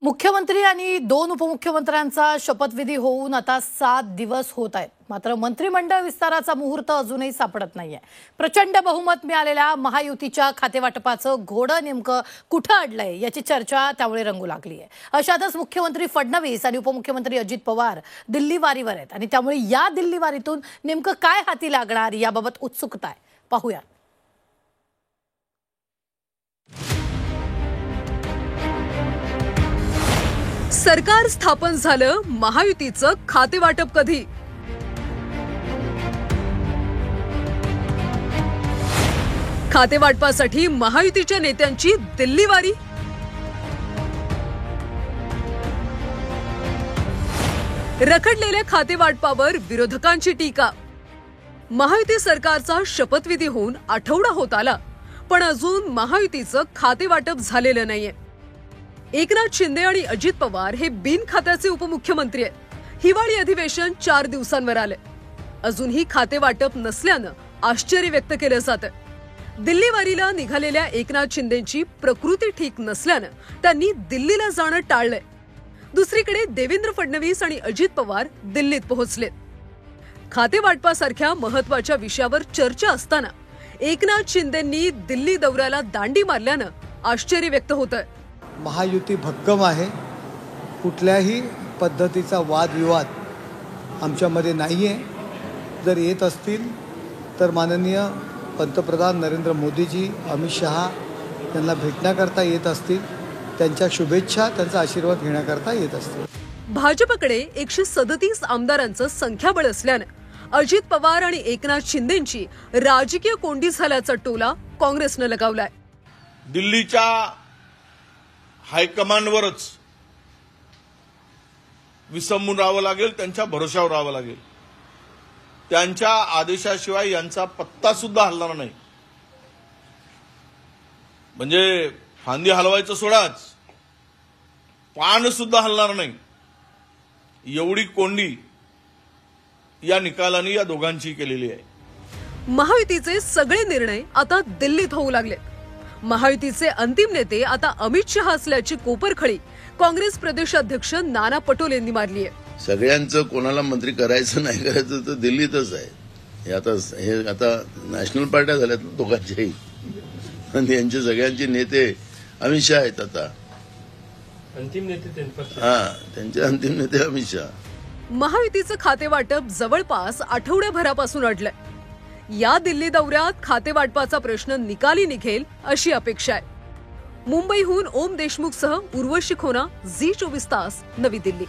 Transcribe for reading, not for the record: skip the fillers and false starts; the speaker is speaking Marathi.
मुख्यमंत्री आणि दोन उपमुख्यमंत्र्यांचा शपथविधी होऊन आता 7 दिवस होत आहेत. मात्र मंत्रिमंडळ विस्ताराचा मुहूर्त अजूनही सापडत नाहीये. प्रचंड बहुमत मिळालेल्या महायुतीच्या खातेवाटपाचं घोडं नेमकं कुठं अडलंय याची चर्चा त्यामुळे रंगू लागली आहे. अशातच मुख्यमंत्री फडणवीस आणि उपमुख्यमंत्री अजित पवार दिल्ली वारीवर आहेत आणि त्यामुळे या दिल्ली वारीतून नेमकं काय हाती लागणार याबाबत उत्सुकता आहे. पाहूया. सरकार स्थापन झालं, महायुतीचं खातेवाटप कधी? खातेवाटपासाठी महायुतीच्या नेत्यांची दिल्ली वारी. रखडलेल्या खातेवाटपावर विरोधकांची टीका. महायुती सरकारचा शपथविधी होऊन आठवडा होत आला, पण अजून महायुतीचं खातेवाटप झालेलं नाहीये. एकनाथ शिंदे आणि अजित पवार हे बिनखात्याचे उपमुख्यमंत्री आहेत. हिवाळी अधिवेशन 4 दिवसांवर आले, अजूनही खातेवाटप नसल्यानं आश्चर्य व्यक्त केलं जातं. दिल्ली वारीला निघालेल्या एकनाथ शिंदेंची प्रकृती ठीक नसल्यानं त्यांनी दिल्लीला जाणं टाळलंय. दुसरीकडे देवेंद्र फडणवीस आणि अजित पवार दिल्लीत पोहोचलेत. खातेवाटपासारख्या महत्वाच्या विषयावर चर्चा असताना एकनाथ शिंदेंनी दिल्ली दौऱ्याला दांडी मारल्यानं आश्चर्य व्यक्त होतंय. महायुती भक्कम आहे. कुठल्याही पद्धतीचा वादविवाद आमच्यामध्ये नाही आहे. जर येत असतील तर माननीय पंतप्रधान नरेंद्र मोदीजी, अमित शहा यांना भेटण्याकरता येत असतील, त्यांच्या शुभेच्छा, त्यांचा आशीर्वाद घेण्याकरता येत असतील. भाजपकडे 137 आमदारांचं संख्याबळ असल्यानं अजित पवार आणि एकनाथ शिंदेंची राजकीय कोंडी झाल्याचा टोला काँग्रेसनं लगावलाय. दिल्लीच्या हायकमांडवरच विसंबून राहावं लागेल, त्यांच्या भरोशावर राहावं लागेल. त्यांच्या आदेशाशिवाय यांचा पत्ता सुद्धा हलणार नाही. म्हणजे फांदी हलवायचं सोडाच, पान सुद्धा हलणार नाही. एवढी कोंडी या निकालाने या दोघांची केलेली आहे. महायुतीचे सगळे निर्णय आता दिल्लीत होऊ लागले. महायुतीचे अंतिम नेते आता अमित शहा असल्याची कोपरखळी काँग्रेस प्रदेशाध्यक्ष नाना पटोले यांनी मारली आहे. सगळ्यांचं कोणाला मंत्री करायचं नाही करायचं तर दिल्लीतच आहे. हे आता नॅशनल पार्ट्या झाल्यात दोघांच्याही, आणि यांचे सगळ्यांचे नेते अमित शहा आहेत. आता अंतिम नेते त्यांचे अंतिम नेते अमित शहा. महायुतीचं खातेवाटप जवळपास आठवड्याभरापासून अडलंय. या दिल्ली दौऱ्यात खातेवाटपाचा प्रश्न निकाली निघेल अशी अपेक्षा आहे. मुंबईहून ओम देशमुखसह उर्वशी खोना, झी 24 तास, नवी दिल्ली.